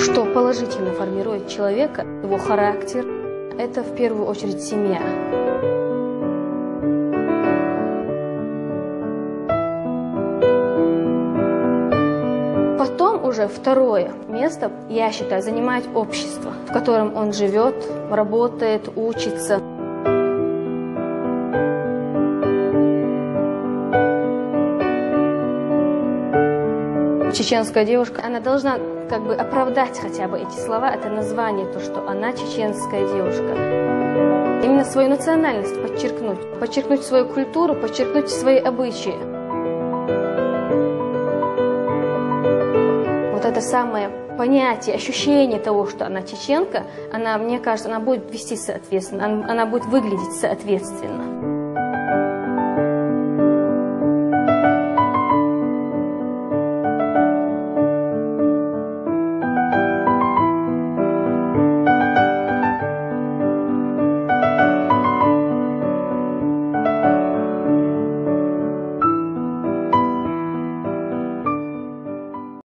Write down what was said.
Что положительно формирует человека, его характер, это в первую очередь семья. Потом уже второе место, я считаю, занимает общество, в котором он живет, работает, учится. Чеченская девушка, она должна как бы оправдать хотя бы эти слова, это название, то, что она чеченская девушка. Именно свою национальность подчеркнуть свою культуру, подчеркнуть свои обычаи. Вот это самое понятие, ощущение того, что она чеченка, она, мне кажется, она будет вести соответственно, она будет выглядеть соответственно.